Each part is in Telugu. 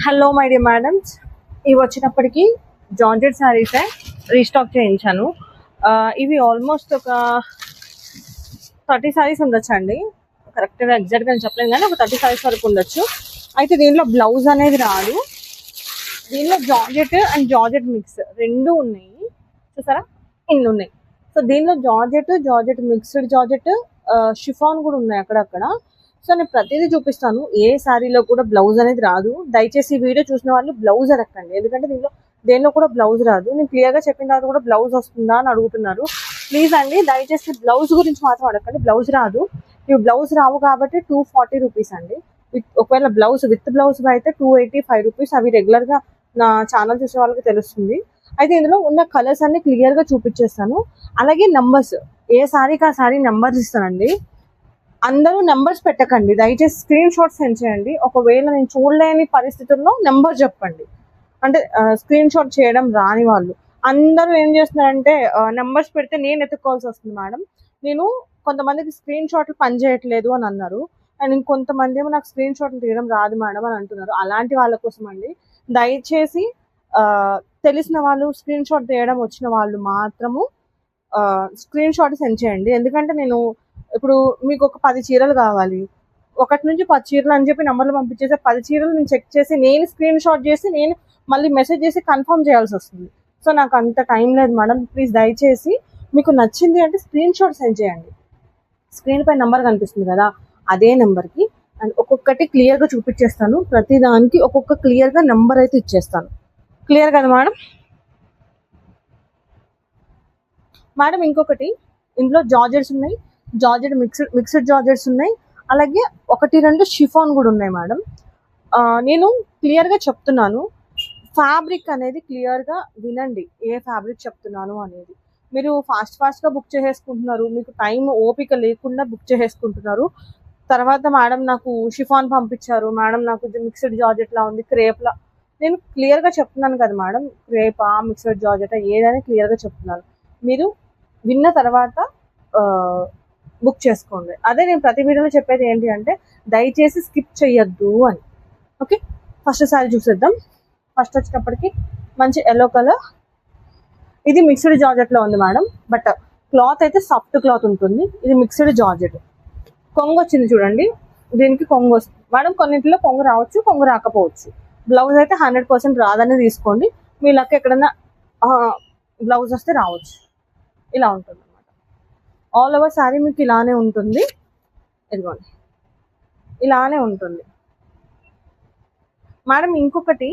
హలో మై డియర్ మేడమ్స్, ఇవి వచ్చినప్పటికీ జార్జెట్ శారీసే రీస్టాక్ చేయించాను. ఇవి ఆల్మోస్ట్ ఒక 30 శారీస్ ఉండొచ్చు అండి. కరెక్ట్గా ఎగ్జాక్ట్గా నేను చెప్పలేను కానీ ఒక 30 శారీస్ వరకు ఉండొచ్చు. అయితే దీనిలో బ్లౌజ్ అనేది రాదు. దీనిలో జార్జెట్ అండ్ జార్జెట్ మిక్స్ రెండు ఉన్నాయి, చూసారా, ఇన్ని ఉన్నాయి. సో దీనిలో జార్జెట్ మిక్స్డ్ జార్జెట్ షిఫాన్ కూడా ఉన్నాయి అక్కడక్కడ. సో నేను ప్రతిదీ చూపిస్తాను. ఏ శారీలో కూడా బ్లౌజ్ అనేది రాదు. దయచేసి ఈ వీడియో చూసిన వాళ్ళు బ్లౌజ్ అడగండి, ఎందుకంటే దేనిలో కూడా బ్లౌజ్ రాదు. నేను క్లియర్గా చెప్పిన తర్వాత కూడా బ్లౌజ్ వస్తుందా అని అడుగుతున్నారు. ప్లీజ్ అండి, దయచేసి బ్లౌజ్ గురించి మాత్రం అడగండి. బ్లౌజ్ రాదు. ఇవి బ్లౌజ్ రావు కాబట్టి 240 రూపీస్ అండి. ఒకవేళ బ్లౌజ్ విత్ బ్లౌజ్ అయితే 285 రూపీస్. అవి రెగ్యులర్గా నా ఛానల్ చూసే వాళ్ళకి తెలుస్తుంది. అయితే ఇందులో ఉన్న కలర్స్ అన్ని క్లియర్గా చూపించేస్తాను. అలాగే నంబర్స్, ఏ శారీకి ఆ శారీ నెంబర్స్ ఇస్తానండి. అందరూ నెంబర్స్ పెట్టకండి, దయచేసి స్క్రీన్ షాట్ సెండ్ చేయండి. ఒకవేళ నేను చూడలేని పరిస్థితుల్లో నెంబర్ చెప్పండి. అంటే స్క్రీన్ షాట్ చేయడం రాని వాళ్ళు అందరూ ఏం చేస్తున్నారంటే నెంబర్స్ పెడితే నేను ఎత్తుక్కోవాల్సి వస్తుంది మేడం. నేను కొంతమందికి స్క్రీన్ షాట్లు పనిచేయట్లేదు అని అన్నారు, అండ్ ఇంకొంతమంది ఏమో నాకు స్క్రీన్ షాట్లు తీయడం రాదు మేడం అని అంటున్నారు. అలాంటి వాళ్ళ కోసం అండి, దయచేసి తెలిసిన వాళ్ళు స్క్రీన్ షాట్ తీయడం వచ్చిన వాళ్ళు మాత్రము స్క్రీన్ షాట్ సెండ్ చేయండి. ఎందుకంటే నేను ఇప్పుడు మీకు ఒక 10 చీరలు కావాలి, 1 నుంచి 10 చీరలు అని చెప్పి నెంబర్లు పంపించేసి 10 చీరలు నేను చెక్ చేసి నేను స్క్రీన్ షాట్ చేసి నేను మళ్ళీ మెసేజ్ చేసి కన్ఫర్మ్ చేయాల్సి వస్తుంది. సో నాకు అంత టైం లేదు మేడం. ప్లీజ్ దయచేసి మీకు నచ్చింది అంటే స్క్రీన్ షాట్ సెండ్ చేయండి. స్క్రీన్ పై నెంబర్ కనిపిస్తుంది కదా, అదే నెంబర్కి. అండ్ ఒక్కొక్కటి క్లియర్గా చూపించేస్తాను. ప్రతి దానికి ఒక్కొక్క క్లియర్గా నెంబర్ అయితే ఇచ్చేస్తాను. క్లియర్ కదా మేడం? మేడం ఇంకొకటి, ఇందులో జార్జెట్స్ ఉన్నాయి, జార్జెట్ మిక్స్డ్ జార్జెట్స్ ఉన్నాయి, అలాగే 1-2 షిఫాన్ కూడా ఉన్నాయి మేడం. నేను క్లియర్గా చెప్తున్నాను, ఫ్యాబ్రిక్ అనేది క్లియర్గా వినండి. ఏ ఫ్యాబ్రిక్ చెప్తున్నాను అనేది. మీరు ఫాస్ట్గా బుక్ చేసేసుకుంటున్నారు, మీకు టైం ఓపిక లేకుండా బుక్ చేసేసుకుంటున్నారు. తర్వాత మేడం నాకు షిఫాన్ పంపించారు, మేడం నాకు మిక్స్డ్ జార్జెట్లా ఉంది, క్రేప్లా. నేను క్లియర్గా చెప్తున్నాను కదా మేడం, క్రేపా మిక్స్డ్ జార్జెటా ఏదైనా క్లియర్గా చెప్తున్నాను. మీరు విన్న తర్వాత బుక్ చేసుకోండి. అదే నేను ప్రతి వీడియోలో చెప్పేది ఏంటి అంటే, దయచేసి స్కిప్ చేయొద్దు అని. ఓకే, ఫస్ట్ సారీ చూసేద్దాం. ఫస్ట్ వచ్చేటప్పటికి మంచి ఎల్లో కలర్. ఇది మిక్స్డ్ జార్జెట్లో ఉంది మేడం, బట్ క్లాత్ అయితే సాఫ్ట్ క్లాత్ ఉంటుంది. ఇది మిక్స్డ్ జార్జెట్. కొంగు వచ్చింది చూడండి, దీనికి కొంగు వస్తుంది మేడం. కొన్నింటిలో కొంగు రావచ్చు, కొంగు రాకపోవచ్చు. బ్లౌజ్ అయితే 100% రాదని తీసుకోండి. మీ లక్ ఎక్కడన్నా బ్లౌజ్ వస్తే రావచ్చు. ఇలా ఉంటుంది అనమాట. ఆల్ ఓవర్ శారీ మీకు ఇలానే ఉంటుంది. ఇదిగోండి, ఇలానే ఉంటుంది మేడం. ఇంకొకటి,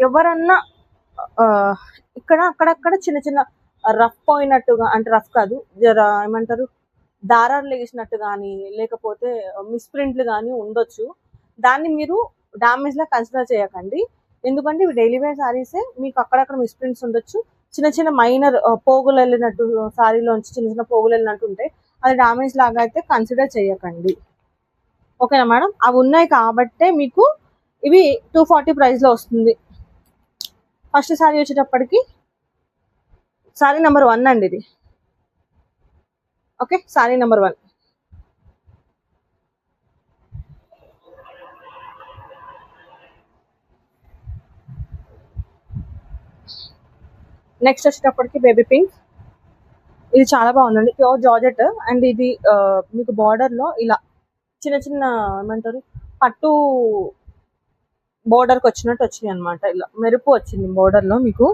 ఎవరన్నా ఇక్కడ అక్కడక్కడ చిన్న చిన్న రఫ్ పోయినట్టుగా, అంటే రఫ్ కాదు, జర ఏమంటారు, దారాలు లేసినట్టు కానీ లేకపోతే మిస్ప్రింట్లు కానీ ఉండొచ్చు. దాన్ని మీరు డ్యామేజ్లా కన్సిడర్ చేయకండి. ఎందుకంటే ఇవి డైలీ వేర్ శారీసే. మీకు అక్కడక్కడ మిస్ప్రింట్స్ ఉండొచ్చు, చిన్న చిన్న మైనర్ పోగులు వెళ్ళినట్టు, శారీలోంచి చిన్న చిన్న పోగులు వెళ్ళినట్టు ఉంటాయి. అది డ్యామేజ్ లాగా అయితే కన్సిడర్ చేయకండి. ఓకేనా మేడం? అవి ఉన్నాయి కాబట్టే మీకు ఇవి 240 ప్రైస్లో వస్తుంది. ఫస్ట్ శారీ వచ్చేటప్పటికి శారీ నెంబర్ 1 అండి ఇది. Okay, sari number 1. నెక్స్ట్ వచ్చేటప్పటికి బేబీ పింక్. ఇది చాలా బాగుందండి, ప్యూర్ జార్జెట్. అండ్ ఇది మీకు బార్డర్లో ఇలా చిన్న చిన్న ఏమంటారు, పట్టు బోర్డర్కి వచ్చినట్టు వచ్చినాయి అనమాట. ఇలా మెరుపు వచ్చింది బోర్డర్లో. మీకు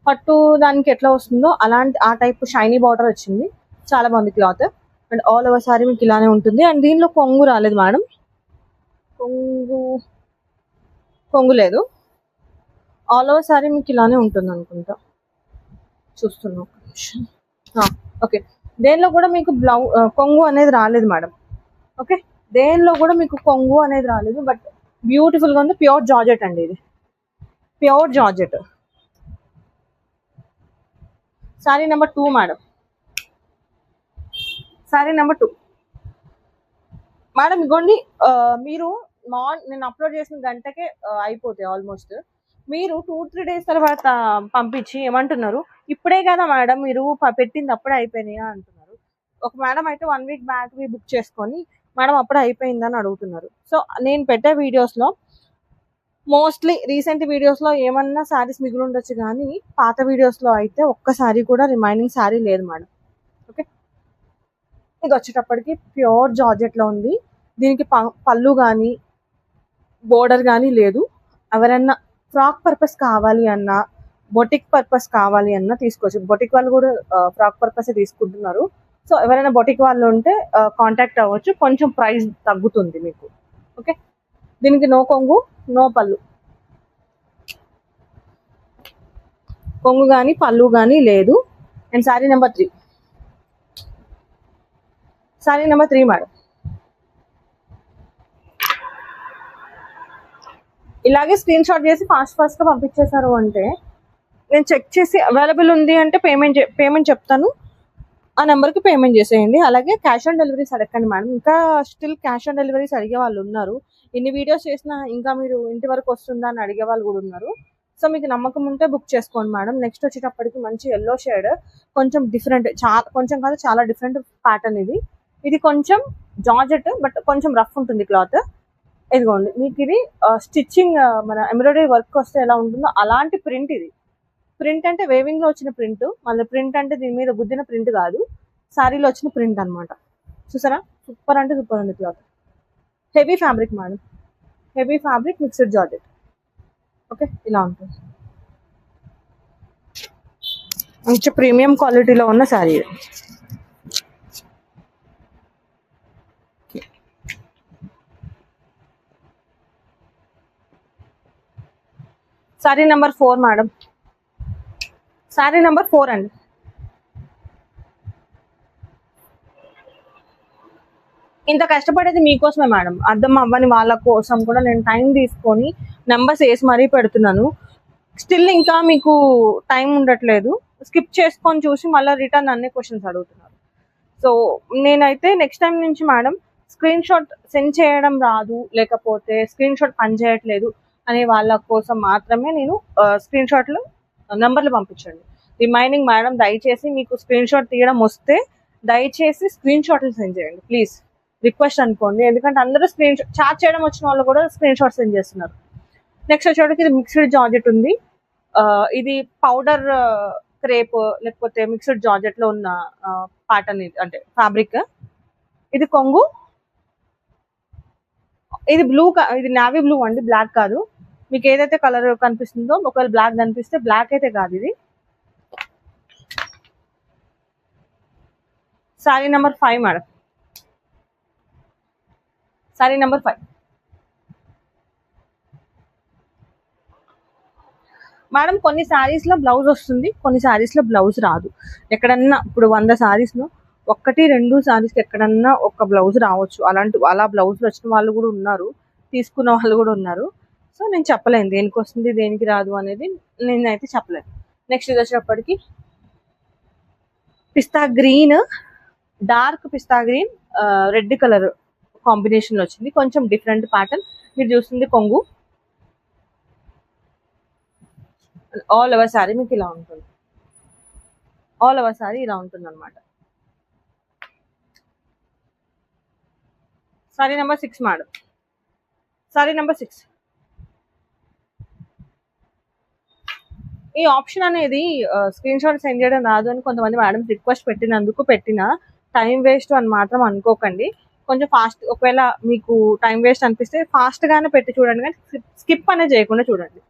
పట్టు దానికి ఎట్లా వస్తుందో అలాంటి ఆ టైప్ షైనీ బార్డర్ వచ్చింది. చాలా బాగుంది cloth. And all over sari మీకు ఇలానే ఉంటుంది. అండ్ దీనిలో కొంగు రాలేదు మేడం, కొంగు లేదు. ఆల్ ఓవర్ సారీ మీకు ఇలానే ఉంటుంది అనుకుంటా, చూస్తున్నాం. ఓకే, దేనిలో కూడా మీకు కొంగు అనేది రాలేదు మేడం. ఓకే, దేనిలో కూడా మీకు కొంగు అనేది రాలేదు, బట్ బ్యూటిఫుల్గా ఉంది. ప్యూర్ జార్జెట్ అండి ఇది, pure georgette. Sari number 2 madam. Sari number 2 madam. ఇగోండి, మీరు నేను అప్లోడ్ చేసిన గంటకే అయిపోతాయి ఆల్మోస్ట్. మీరు 2-3 డేస్ తర్వాత పంపించి ఏమంటున్నారు, ఇప్పుడే కదా మేడం మీరు పెట్టింది అప్పుడే అయిపోయినాయా అంటున్నారు. ఒక మేడం అయితే 1 వీక్ బ్యాక్ బుక్ చేసుకొని మేడం అప్పుడే అయిపోయిందని అడుగుతున్నారు. సో నేను పెట్టే వీడియోస్లో మోస్ట్లీ రీసెంట్ వీడియోస్లో ఏమన్నా శారీస్ మిగిలి ఉండొచ్చు, కానీ పాత వీడియోస్లో అయితే ఒక్క శారీ కూడా రిమైనింగ్ శారీ లేదు మేడం. ఓకే, ఇది వచ్చేటప్పటికి ప్యూర్ జార్జెట్లో ఉంది. దీనికి పళ్ళు కానీ బోర్డర్ కానీ లేదు. ఎవరన్నా ఫ్రాక్ పర్పస్ కావాలి అన్నా, బొటిక్ పర్పస్ కావాలి అన్నా తీసుకోవచ్చు. బొటిక్ వాళ్ళు కూడా ఫ్రాక్ పర్పస్ తీసుకుంటున్నారు. సో ఎవరైనా బొటిక్ వాళ్ళు ఉంటే కాంటాక్ట్ అవ్వచ్చు, కొంచెం ప్రైస్ తగ్గుతుంది మీకు. ఓకే, దీనికి నో కొంగు నో పళ్ళు, కొంగు కానీ పళ్ళు కానీ లేదు. And sari number 3, sari number 3 madam. ఇలాగే స్క్రీన్ షాట్ చేసి ఫాస్ట్గా పంపించేశారు అంటే నేను చెక్ చేసి అవైలబుల్ ఉంది అంటే పేమెంట్ చెప్తాను, ఆ నెంబర్కి పేమెంట్ చేసేయండి. అలాగే క్యాష్ ఆన్ డెలివరీస్ అడగండి మేడం. ఇంకా స్టిల్ క్యాష్ ఆన్ డెలివరీస్ అడిగే వాళ్ళు ఉన్నారు. ఇన్ని వీడియోస్ చేసినా ఇంకా మీరు ఇంటి వరకు వస్తుందా అని అడిగే వాళ్ళు కూడా ఉన్నారు. సో మీకు నమ్మకం ఉంటే బుక్ చేసుకోండి మేడం. నెక్స్ట్ వచ్చేటప్పటికి మంచి ఎల్లో షేడ్, కొంచెం డిఫరెంట్, కొంచెం కాదు చాలా డిఫరెంట్ ప్యాటర్న్ ఇది. ఇది కొంచెం జార్జెట్ బట్ కొంచెం రఫ్ ఉంటుంది క్లాత్. ఇదిగోండి మీకు ఇది స్టిచ్చింగ్ మన ఎంబ్రాయిడరీ వర్క్ వస్తే ఎలా ఉంటుందో అలాంటి ప్రింట్ ఇది. ప్రింట్ అంటే వేవింగ్ లో వచ్చిన ప్రింట్, మళ్ళీ ప్రింట్ అంటే దీని మీద గుద్దిన ప్రింట్ కాదు, శారీలో వచ్చిన ప్రింట్ అనమాట. చూసారా, సూపర్ అంటే సూపర్ ఉంది cloth. Heavy fabric madam, heavy fabric mixed georgette. Okay, ఇలా ఉంటుంది. మంచి ప్రీమియం క్వాలిటీలో ఉన్న sari. Sari number 4 madam, sari number 4 అండి. ఇంత కష్టపడేది మీకోసమే మేడం, అర్థం అవ్వని వాళ్ళ కోసం కూడా నేను టైం తీసుకొని నెంబర్స్ వేసి మరీ పెడుతున్నాను. స్టిల్ ఇంకా మీకు టైం ఉండట్లేదు, స్కిప్ చేసుకొని చూసి మళ్ళీ రిటర్న్ అన్ని క్వశ్చన్స్ అడుగుతున్నారు. సో నేనైతే నెక్స్ట్ టైం నుంచి మేడం స్క్రీన్ షాట్ సెండ్ చేయడం రాదు, లేకపోతే స్క్రీన్ షాట్ పనిచేయట్లేదు అనే వాళ్ళ కోసం మాత్రమే నేను స్క్రీన్ షాట్లు నెంబర్లు పంపించండి. రిమైనింగ్ మేడం దయచేసి మీకు స్క్రీన్ షాట్ తీయడం వస్తే దయచేసి స్క్రీన్ షాట్లు సెండ్ చేయండి ప్లీజ్, రిక్వెస్ట్ అనుకోండి. ఎందుకంటే అందరూ స్క్రీన్ షాట్ చార్జ్ చేయడం వచ్చిన వాళ్ళు కూడా స్క్రీన్ షాట్ సెండ్ చేస్తున్నారు. నెక్స్ట్ వచ్చేటికి ఇది మిక్స్డ్ జార్జెట్ ఉంది. ఇది పౌడర్ క్రేప్ లేకపోతే మిక్స్డ్ జార్జెట్ లో ఉన్న ప్యాటర్న్ ఇది, అంటే ఫ్యాబ్రిక్. ఇది కొంగు, ఇది బ్లూ, ఇది నావీ బ్లూ అండి, బ్లాక్ కాదు. మీకు ఏదైతే కలర్ కనిపిస్తుందో, ఒకవేళ బ్లాక్ కనిపిస్తే బ్లాక్ అయితే కాదు ఇది. Sari number 5 madam, sari number 5 madam. కొన్ని శారీస్ లో బ్లౌజ్ వస్తుంది, కొన్ని శారీస్ లో బ్లౌజ్ రాదు. ఎక్కడన్నా ఇప్పుడు 100 శారీస్ లో 1-2 శారీస్ ఎక్కడన్నా ఒక బ్లౌజ్ రావచ్చు. అలా బ్లౌజ్లు వచ్చిన వాళ్ళు కూడా ఉన్నారు, తీసుకున్న వాళ్ళు కూడా ఉన్నారు. సో నేను చెప్పలేను దేనికి వస్తుంది దేనికి రాదు అనేది, నేనైతే చెప్పలేను. నెక్స్ట్ ఇది వచ్చేటప్పటికి పిస్తా గ్రీన్, డార్క్ పిస్తా గ్రీన్ రెడ్ కలర్ కాంబినేషన్ లో వచ్చింది, కొంచెం డిఫరెంట్ ప్యాటర్న్. మీరు చూస్తుంది కొంగు. ఆల్ ఓవర్ శారీ మీకు ఇలా ఉంటుంది, ఆల్ ఓవర్ శారీ ఇలా ఉంటుంది అనమాట. Sari number 6 madam, sari number 6. ఈ ఆప్షన్ అనేది స్క్రీన్ షాట్ సెండ్ చేయడం రాదు అని కొంతమంది మేడం రిక్వెస్ట్ పెట్టినందుకు పెట్టిన, టైం వేస్ట్ అని మాత్రం అనుకోకండి. కొంచెం ఫాస్ట్, ఒకవేళ మీకు టైం వేస్ట్ అనిపిస్తే ఫాస్ట్గానే పెట్టి చూడండి, కానీ స్కిప్ అనేది చేయకుండా చూడండి.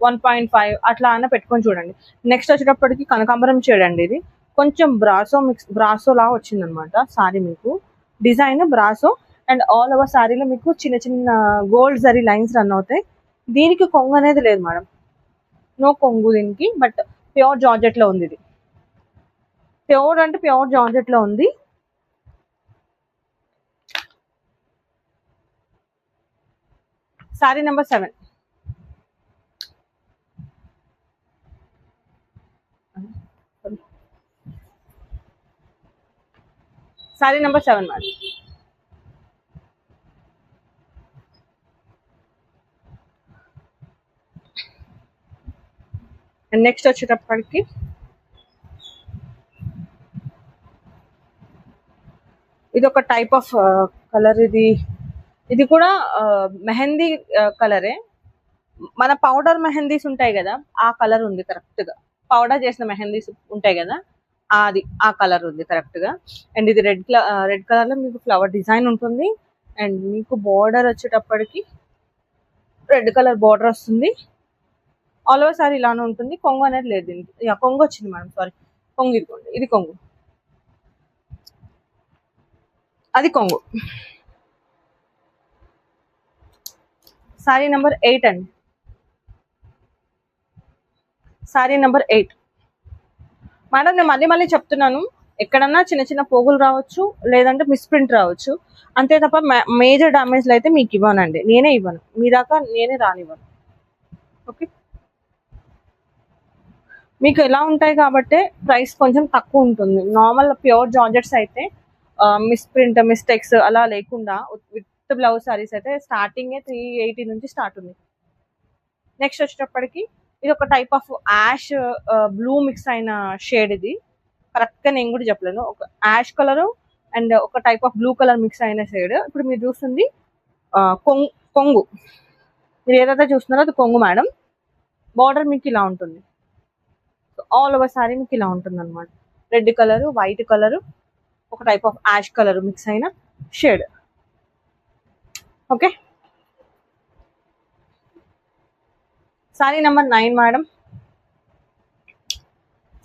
1.5 అట్లా అన్న పెట్టుకొని చూడండి. నెక్స్ట్ వచ్చేటప్పటికి కనకాంబరం చేయడండి. ఇది కొంచెం బ్రాసో లా వచ్చింది అనమాట శారీ. మీకు design brasso and all over శారీలో మీకు చిన్న చిన్న గోల్డ్ జరీ లైన్స్ రన్ అవుతాయి. దీనికి కొంగు అనేది లేదు మేడం, నో కొంగు దీనికి. బట్ ప్యూర్ జార్జెట్ లో ఉంది ఇది, ప్యూర్ అంటే ప్యూర్ జార్జెట్ లో ఉంది. Sari number 7, sari number 7 madam. And next వచ్చేటప్పటికి ఇది ఒక టైప్ ఆఫ్ కలర్ ఇది ఇది కూడా మెహందీ కలరే. మన పౌడర్ మెహందీస్ ఉంటాయి కదా, ఆ కలర్ ఉంది కరెక్ట్ గా. పౌడర్ చేసిన మెహందీస్ ఉంటాయి కదా, అది ఆ కలర్ ఉంది కరెక్ట్ గా. అండ్ ఇది రెడ్ కలర్ లో మీకు ఫ్లవర్ డిజైన్ ఉంటుంది. అండ్ మీకు బార్డర్ వచ్చేటప్పటికి రెడ్ కలర్ బార్డర్ వస్తుంది. ఆల్ ఓవర్ సారీ ఇలానే ఉంటుంది. కొంగు అనేది లేదు దీనికి. కొంగు వచ్చింది మేడం, సారీ. కొంగు ఇదిగోండి, ఇది కొంగు, అది కొంగు. సారీ నెంబర్ 8 అండి, సారీ నెంబర్ 8. మేడం నేను మళ్ళీ మళ్ళీ చెప్తున్నాను, ఎక్కడన్నా చిన్న చిన్న పోగులు రావచ్చు, లేదంటే మిస్ప్రింట్ రావచ్చు, అంతే తప్ప మేజర్ డ్యామేజ్లు అయితే మీకు ఇవ్వనండి, నేనే ఇవ్వను, మీ దాకా నేనే రానివ్వను. ఓకే, మీకు ఎలా ఉంటాయి కాబట్టి ప్రైస్ కొంచెం తక్కువ ఉంటుంది. నార్మల్ ప్యూర్ జార్జెట్స్ అయితే మిస్ప్రింట్ మిస్టేక్స్ అలా లేకుండా విత్ బ్లౌజ్ సారీస్ అయితే స్టార్టింగే 380 నుంచి స్టార్ట్ ఉంది. నెక్స్ట్ వచ్చేటప్పటికి ఇది ఒక type of ash blue mix అయిన షేడ్. ఇది కరెక్ట్గా నేను కూడా చెప్పలేను, ఒక యాష్ కలర్ అండ్ ఒక type of blue colour mix అయిన షేడ్. ఇప్పుడు మీరు చూస్తుంది కొంగు, మీరు ఏదైతే చూస్తున్నారో అది కొంగు మేడం. బార్డర్ మీకు ఇలా ఉంటుంది, ఆల్ ఓవర్ సారీ మీకు ఇలా ఉంటుంది అనమాట. రెడ్ కలర్, వైట్ కలర్, ఒక type of ash colour mix అయిన shade. Okay, sari number 9 madam,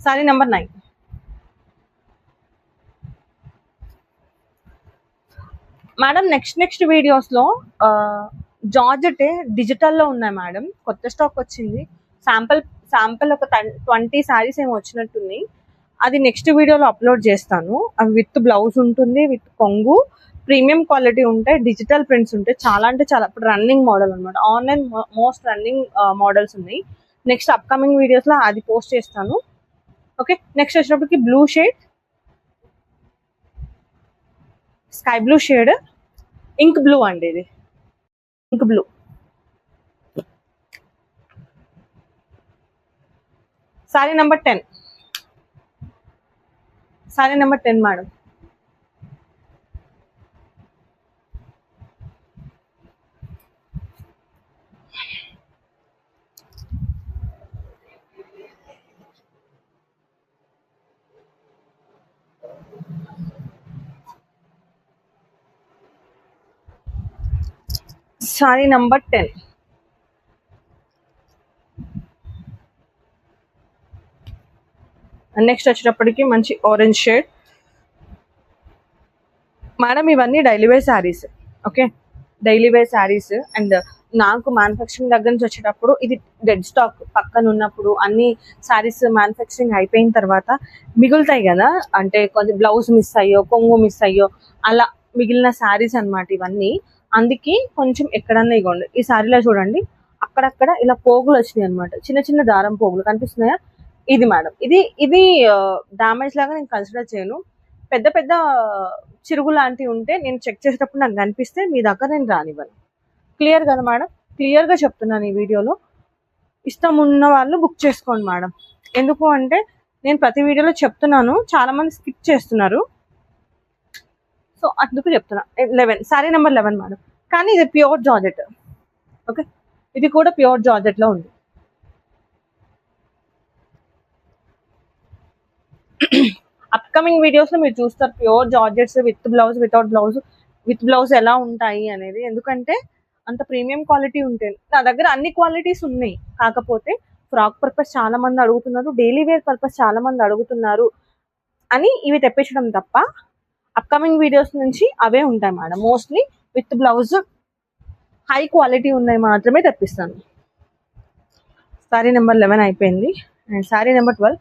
sari number 9. Madam next వీడియోస్లో జార్జెట్ డిజిటల్లో ఉన్నాయి మేడం, కొత్త స్టాక్ వచ్చింది. శాంపుల్ ఒక 20 శారీస్ ఏమో వచ్చినట్టుంది. అది నెక్స్ట్ వీడియోలో అప్లోడ్ చేస్తాను. అవి విత్ బ్లౌజ్ ఉంటుంది, విత్ కొంగు, ప్రీమియం క్వాలిటీ ఉంటాయి, డిజిటల్ ప్రింట్స్ ఉంటాయి. చాలా అంటే చాలా ఇప్పుడు రన్నింగ్ మోడల్ అనమాట, ఆన్లైన్ మోస్ట్ రన్నింగ్ మోడల్స్ ఉన్నాయి. నెక్స్ట్ అప్కమింగ్ వీడియోస్లో అది పోస్ట్ చేస్తాను. ఓకే, నెక్స్ట్ వచ్చినప్పటికి blue shade, sky blue shade, ink blue అండి, ఇది ink blue. Sari number 10, sari number 10 madam. Sari number 10. Next వచ్చేటప్పటికి మంచి ఆరెంజ్ షేడ్ మేడం. ఇవన్నీ daily wear saris. Okay, daily wear saris. And నాకు మ్యానుఫ్యాక్చరింగ్ దగ్గర నుంచి వచ్చేటప్పుడు ఇది డెడ్ స్టాక్ పక్కన ఉన్నప్పుడు, అన్ని శారీస్ మ్యానుఫ్యాక్చరింగ్ అయిపోయిన తర్వాత మిగులుతాయి కదా, అంటే కొంచెం బ్లౌజ్ మిస్ అయ్యో, కొంగు మిస్ అయ్యో, అలా మిగిలిన శారీస్ అనమాట ఇవన్నీ. అందుకే కొంచెం ఎక్కడన్నా ఇగోండి, ఈ శారీలో చూడండి అక్కడక్కడ ఇలా పోగులు వచ్చినాయి అనమాట, చిన్న చిన్న దారం పోగులు కనిపిస్తున్నాయా. ఇది మేడం, ఇది డామేజ్ లాగా నేను కన్సిడర్ చేయను. పెద్ద పెద్ద చిరుగు లాంటివి ఉంటే నేను చెక్ చేసేటప్పుడు నాకు కనిపిస్తే మీ దగ్గర నేను రానివ్వను. క్లియర్ కదా మేడం, క్లియర్గా చెప్తున్నాను ఈ వీడియోలో. ఇష్టం ఉన్న వాళ్ళు బుక్ చేసుకోండి మేడం. ఎందుకు అంటే నేను ప్రతి వీడియోలో చెప్తున్నాను, చాలా మంది స్కిప్ చేస్తున్నారు, సో అందుకు చెప్తున్నా. 11, సారీ నెంబర్ 11 మేడం. కానీ ఇది ప్యూర్ జార్జెట్. ఓకే, ఇది కూడా ప్యూర్ జార్జెట్ లో ఉంది. అప్కమింగ్ వీడియోస్ లో మీరు చూస్తారు pure georgettes with blouse, without blouse, with blouse ఎలా ఉంటాయి అనేది. ఎందుకంటే అంత ప్రీమియం క్వాలిటీ ఉంటాయి నా దగ్గర. అన్ని క్వాలిటీస్ ఉన్నాయి, కాకపోతే ఫ్రాక్ పర్పస్ చాలా మంది అడుగుతున్నారు, డైలీ వేర్ పర్పస్ చాలా మంది అడుగుతున్నారు అని ఇవి తెప్పించడం తప్ప అప్కమింగ్ వీడియోస్ నుంచి అవే ఉంటాయి madam. Mostly with blouse high quality ఉన్నాయి మాత్రమే తెప్పిస్తాను. సారీ నెంబర్ 11 అయిపోయింది. అండ్ సారీ నెంబర్ 12